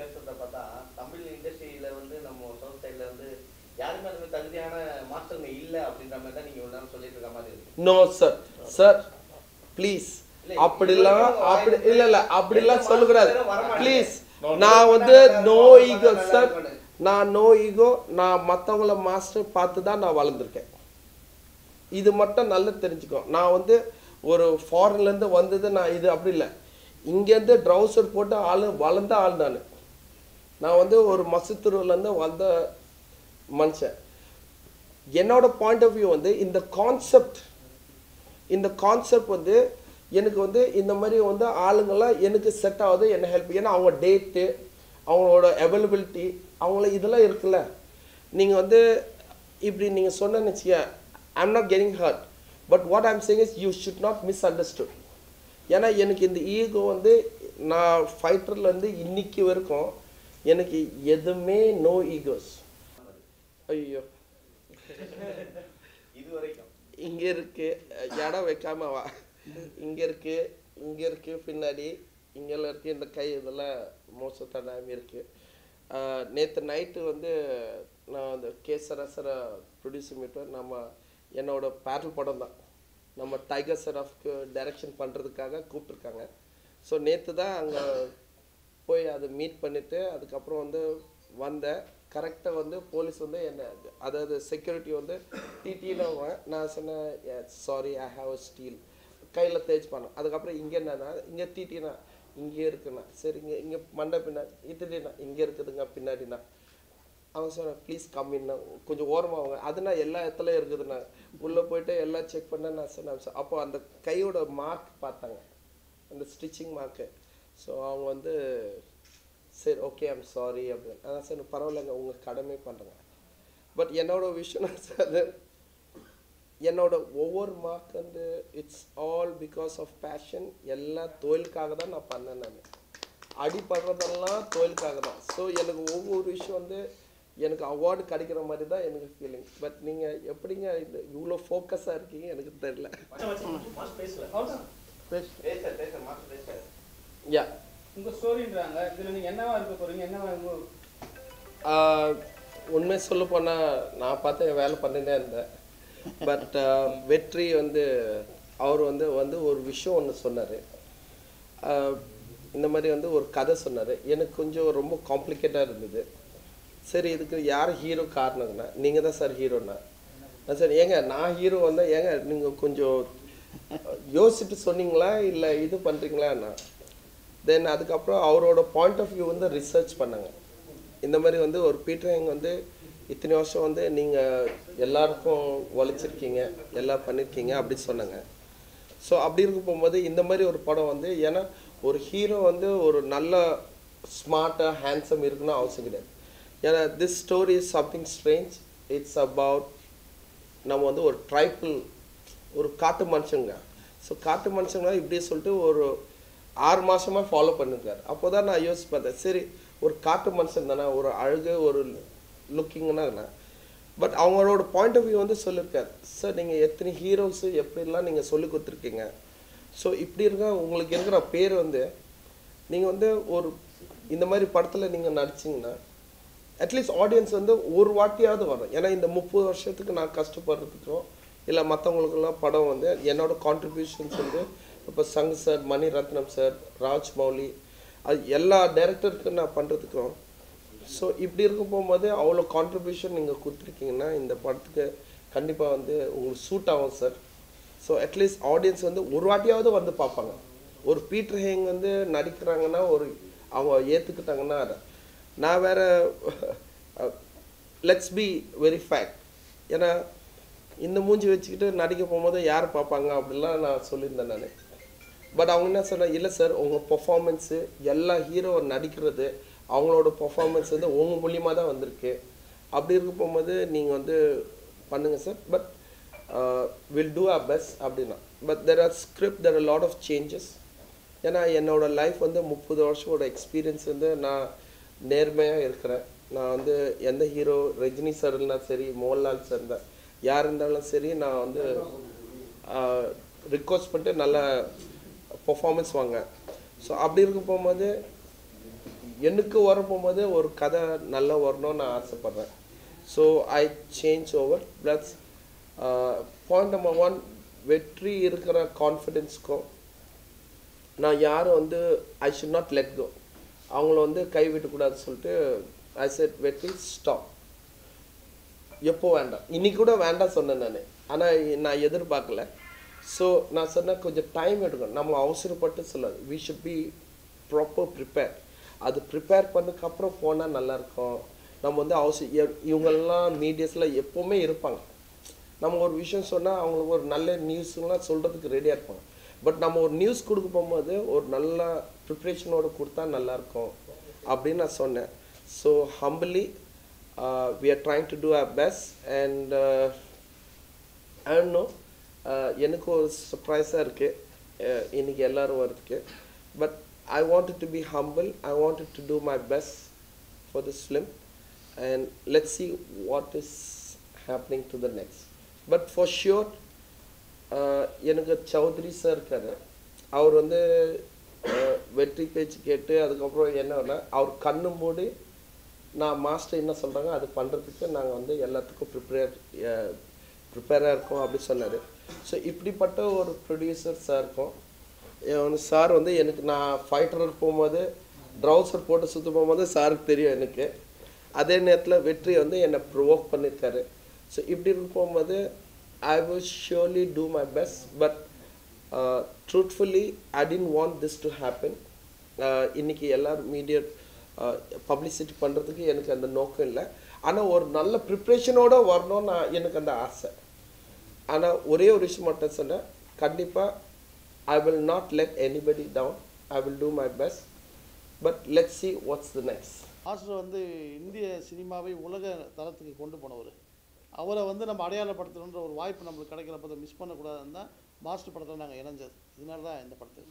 பேசுறத பார்த்தா தமிழ் இண்டஸ்ட்ரியில வந்து நம்ம சவுத் சைடுல வந்து யாருமே அந்த மாதிரி தகுதியான மாஸ்டருங்க இல்ல அப்படின்ற மாதிரி தான் நீங்க ஒரு சொல்லிட்டு இருக்க மாதிரி இருக்கு. நோ சார், சார் ப்ளீஸ் அப்படிலாம் அப்படி இல்ல இல்ல அப்படிலாம் சொல்லக்கூடாது ப்ளீஸ். நான் வந்து நோ ஈகோ சார், நான் நோ ஈகோ. நான் மற்றவங்கள மாஸ்டர் பார்த்து தான் நான் வளர்ந்துருக்கேன். இது மட்டும் நல்லா தெரிஞ்சுக்கோ. நான் வந்து ஒரு ஃபாரின்லேருந்து வந்தது நான் இது அப்படி இல்லை. இங்கேருந்து ட்ரௌசர் போட்டு வளர்ந்த ஆள் நான் வந்து ஒரு மசத்தூர்லேருந்து வந்த மனுஷன். என்னோட பாயிண்ட் ஆஃப் வியூ வந்து இந்த கான்செப்ட் வந்து எனக்கு வந்து இந்த மாதிரி வந்து ஆளுங்கள்லாம் எனக்கு செட் ஆகுது, என்ன ஹெல்ப். ஏன்னா அவங்க டேட்டு, அவங்களோட அவைலபிலிட்டி, அவங்கள இதெல்லாம் இருக்குல்ல. நீங்கள் வந்து இப்படி நீங்கள் சொன்னேன்னு வச்சுக்க, I'm not getting hurt, but what I'm saying is you should not misunderstood. ஏன்னா எனக்கு இந்த ஈகோ வந்து நான் ஃபைட்டர்லேருந்து இன்னைக்கு வரைக்கும் எனக்கு எதுவுமே நோ ஈகோஸ். ஐயோ இது வரைக்கும் இங்கே இருக்கு இடம் வைக்காம வா, இங்கே இருக்கு, இங்கே இருக்கு, பின்னாடி இங்கெல்லாம் இருக்குது, இந்த கை இதெல்லாம் மோசத்தான் டைம் இருக்குது. நேற்று நைட்டு வந்து நான் அந்த கேசரசரை ப்ரொடியூசர் மீட்டர் நம்ம என்னோட பேரல் படம் தான் நம்ம டைகர் சராஃப்க்கு டைரக்ஷன் பண்ணுறதுக்காக கூப்பிட்ருக்காங்க. ஸோ நேற்று தான் அங்கே போய் அதை மீட் பண்ணிவிட்டு அதுக்கப்புறம் வந்து வந்தேன். கரெக்டாக வந்து போலீஸ் வந்து என்ன, அதாவது செக்யூரிட்டி வந்து டிடின்னு நான் சொன்னேன் sorry I have a steel கையில் தேய்ச்சி பண்ணேன். அதுக்கப்புறம் இங்கே என்னன்னா இங்கே டிடினா இங்கே இருக்குண்ணா, சரி இங்கே மண்டை பின்னாடி இட்டுனா இங்கே இருக்குதுங்க பின்னாடினா. அவன் சொன்னான் ப்ளீஸ் கம்மின்னா கொஞ்சம் ஓரமாக அவங்க அதுனா எல்லா இடத்துலையும் இருக்குதுண்ணா. உள்ளே போயிட்டு எல்லாம் செக் பண்ணேன். நான் சொன்னேன் அப்போ அந்த கையோட மார்க் பார்த்தாங்க, அந்த ஸ்டிச்சிங் மார்க்கு. ஸோ அவங்க வந்து சரி ஓகே ஐம் சாரி அப்படின்னு. அதான் சார் பரவாயில்லைங்க உங்கள் கடமை பண்ணுறேங்க. பட் என்னோட விஷயம் அது என்னோட ஒவ்வொரு மார்க் வந்து it's all because of passion. எல்லாம் தொழிலுக்காக தான் நான் பண்ணேன். நான் அடிப்படுறதெல்லாம் தொழிலுக்காக தான். ஸோ எனக்கு ஒவ்வொரு விஷயம் வந்து எனக்கு அவார்டு கிடைக்கிற மாதிரி தான் எனக்கு ஃபீலிங். பட் நீங்கள் எப்படிங்க இந்த இவ்வளோ ஃபோக்கஸாக இருக்கீங்க எனக்கு தெரியல. யா உங்கள் ஸ்டோரின்றாங்க, இதில் நீங்கள் என்னவா இருக்க போகிறீங்க, என்னவா உண்மை சொல்ல போனால் நான் பார்த்து வேலை பண்ணிட்டே இருந்தேன். பட் வெற்றி வந்து அவர் வந்து வந்து ஒரு விஷயம் ஒன்று சொன்னார். இந்த மாதிரி வந்து ஒரு கதை சொன்னார். எனக்கு கொஞ்சம் ரொம்ப காம்ப்ளிகேட்டாக இருந்தது. சரி இதுக்கு யார் ஹீரோ காரணங்கண்ணா, நீங்கள் தான் சார் ஹீரோண்ணா. சார் ஏங்க நான் ஹீரோ வந்தால் ஏங்க நீங்கள் கொஞ்சம் யோசிச்சுட்டு சொன்னீங்களா இல்லை இது பண்ணுறீங்களாண்ணா. தென் அதுக்கப்புறம் அவரோட பாயிண்ட் ஆஃப் வியூ வந்து ரிசர்ச் பண்ணாங்க. இந்த மாதிரி வந்து ஒரு பீட்டர் ஹேங் வந்து இத்தனை வருஷம் வந்து நீங்கள் எல்லாருக்கும் உழைச்சிருக்கீங்க, எல்லாம் பண்ணியிருக்கீங்க அப்படி சொன்னாங்க. ஸோ அப்படி இருக்க போகும்போது இந்த மாதிரி ஒரு படம் வந்து ஏன்னா ஒரு ஹீரோ வந்து ஒரு நல்ல ஸ்மார்ட்டாக ஹேண்ட்ஸம் இருக்குன்னு அவசியம் கிடையாது. ஏன்னா this story is something strange. It's about நம்ம வந்து ஒரு ட்ரைபிள் ஒரு காட்டு மனுஷங்க. ஸோ காட்டு மனுஷங்க இப்படியே சொல்லிட்டு ஒரு 6 மாதமாக ஃபாலோ பண்ணியிருக்காரு. அப்போ தான் நான் யோசிச்சு பார்த்தேன், சரி ஒரு காட்டு மனுஷன் தானே, ஒரு அழகு ஒரு லுக்கிங்னா. பட் அவங்களோட பாயிண்ட் ஆஃப் வியூ வந்து சொல்லியிருக்காரு. சார் நீங்கள் எத்தனை ஹீரோஸு எப்படிலாம் நீங்கள் சொல்லி கொடுத்துருக்கீங்க. ஸோ இப்படி இருக்க உங்களுக்கு இருக்கிற பேர் வந்து நீங்கள் வந்து ஒரு இந்த மாதிரி படத்தில் நீங்கள் நடிச்சிங்கன்னா அட்லீஸ்ட் ஆடியன்ஸ் வந்து ஒரு வாட்டியாவது வரும். ஏன்னா இந்த 30 வருஷத்துக்கு நான் கஷ்டப்படுறதுக்கும் இல்லை மற்றவங்களுக்கெல்லாம் படம் வந்து என்னோட கான்ட்ரிபியூஷன்ஸ் வந்து இப்போ சங் சார், மணிரத்னம் சார், ராஜ்மௌலி அது எல்லா டைரக்டருக்கும் நான் பண்ணுறதுக்கும். ஸோ இப்படி இருக்க போகும்போது அவ்வளோ கான்ட்ரிபியூஷன் நீங்கள் கொடுத்துருக்கீங்கன்னா இந்த படத்துக்கு கண்டிப்பாக வந்து உங்களுக்கு சூட் ஆகும் சார். ஸோ அட்லீஸ்ட் ஆடியன்ஸ் வந்து ஒரு வாட்டியாவது வந்து பார்ப்பாங்க. ஒரு பீட்டர் ஹேங் வந்து நடிக்கிறாங்கன்னா ஒரு அவங்க ஏற்றுக்கிட்டாங்கன்னா அதை நான் வேறு லெட்ஸ் பி வெரி ஃபேக்ட். ஏன்னா இந்த மூஞ்சி வச்சுக்கிட்டு நடிக்க போகும்போது யார் பார்ப்பாங்க அப்படிலாம் நான் சொல்லியிருந்தேன் நான். பட் அவங்க என்ன சொன்னால் இல்லை சார் உங்கள் பர்ஃபார்மன்ஸு எல்லா ஹீரோ நடிக்கிறது அவங்களோட பர்ஃபார்மன்ஸ் வந்து உங்கள் மூலியமாக தான் வந்திருக்கு. அப்படி இருக்க போகும்போது நீங்கள் வந்து பண்ணுங்கள் sir. But will do our best அப்படின்னா. But there are script, there are lot of changes. ஏன்னா என்னோடய லைஃப் வந்து 30 வருஷோட எக்ஸ்பீரியன்ஸ் வந்து நான் நேர்மையாக இருக்கிறேன். நான் வந்து எந்த ஹீரோ ரஜினி சார் இருந்தால் சரி, மோகன்லால் சார் இருந்தால் யார் இருந்தாலும் சரி, நான் வந்து ரிக்வஸ்ட் பண்ணிட்டு நல்ல பர்ஃபார்மன்ஸ் வாங்க. ஸோ அப்படி இருக்க போகும்போது எனக்கு வரப்போகும்போது ஒரு கதை நல்லா வரணும்னு நான் ஆசைப்பட்றேன். So I change over plus point number 1 வெற்றி இருக்கிற கான்ஃபிடென்ஸ்க்கும் நான் யாரும் வந்து I should not let go, அவங்கள வந்து கைவிட்டக்கூடாதுன்னு சொல்லிட்டு ஐ செட் வெற்றி ஸ்டாப், எப்போ வேண்டாம், இன்னைக்கு கூட வேண்டாம் சொன்னேன் நான், ஆனால் நான் எதிர்பார்க்கல. ஸோ நான் சொன்னேன் கொஞ்சம் டைம் எடுக்கணும், நம்ம அவசரப்பட்டு சொல்லாது, we should be proper prepare. அது ப்ரிப்பேர் பண்ணதுக்கப்புறம் போனால் நல்லாயிருக்கும். நம்ம வந்து இவங்கெல்லாம் மீடியாஸில் எப்போவுமே இருப்பாங்க, நம்ம ஒரு விஷயம் சொன்னால் அவங்களுக்கு ஒரு நல்ல நியூஸ்லாம் சொல்கிறதுக்கு ரெடியாக இருப்பாங்க. பட் நம்ம ஒரு நியூஸ் கொடுக்க போகும்போது ஒரு நல்ல ப்ரிப்ரேஷனோடு கொடுத்தா நல்லாயிருக்கும் அப்படின்னு நான் சொன்னேன். So humbly we are trying to do our best and I don't know, எனக்கு ஒரு சர்ப்ரைஸாக இருக்குது இன்னைக்கு எல்லோரும் வரதுக்கு. But I wanted to be humble, I wanted to do my best for this film and let's see what is happening to the next. But for sure எனக்கு Chowdhury sir இருக்காரு, அவர் வந்து வெற்றி பேச்சு கேட்டு அதுக்கப்புறம் என்னன்னா அவர் கண்ணு மூடி நான் மாஸ்டர் என்ன சொல்கிறாங்க அது பண்ணுறதுக்கு நாங்கள் வந்து எல்லாத்துக்கும் ப்ரிப்பேராக இருக்கோம் அப்படி சொன்னார். ஸோ இப்படிப்பட்ட ஒரு ப்ரொடியூசர் சார் இருக்கும். சார் வந்து எனக்கு நான் ஃபைட்டருக்கு போகும்போது ட்ரௌசர் போட்டு சுற்ற போகும்போது சாருக்கு தெரியும் எனக்கு. அதே நேரத்தில் வெற்றி வந்து என்னை ப்ரொவோக் பண்ணியிருக்காரு. ஸோ இப்படி போகும்போது I will surely do my best. But truthfully I didn't want this to happen. இன்றைக்கி எல்லோரும் மீடியா பப்ளிசிட்டி பண்ணுறதுக்கு எனக்கு அந்த நோக்கம் இல்லை, ஆனால் ஒரு நல்ல ப்ரிப்ரேஷனோடு வரணும்னு எனக்கு அந்த ஆசை. ஆனால் ஒரே ஒரு விஷயம் மட்டும் சொன்னேன், கண்டிப்பாக I will not let anybody down, I will do my best. But let's see what's the next. Master வந்து இந்திய சினிமாவை உலக தரத்துக்கு கொண்டு போனவர். அவரை வந்து நம்ம அடையாளப்படுத்தணுன்ற ஒரு வாய்ப்பு நம்மளுக்கு கிடைக்கிறப்ப அதை மிஸ் பண்ணக்கூடாதுன்னு தான் மாஸ்டர் படத்தில் நாங்கள் இணைஞ்சது. இதனால தான் இந்த படத்தை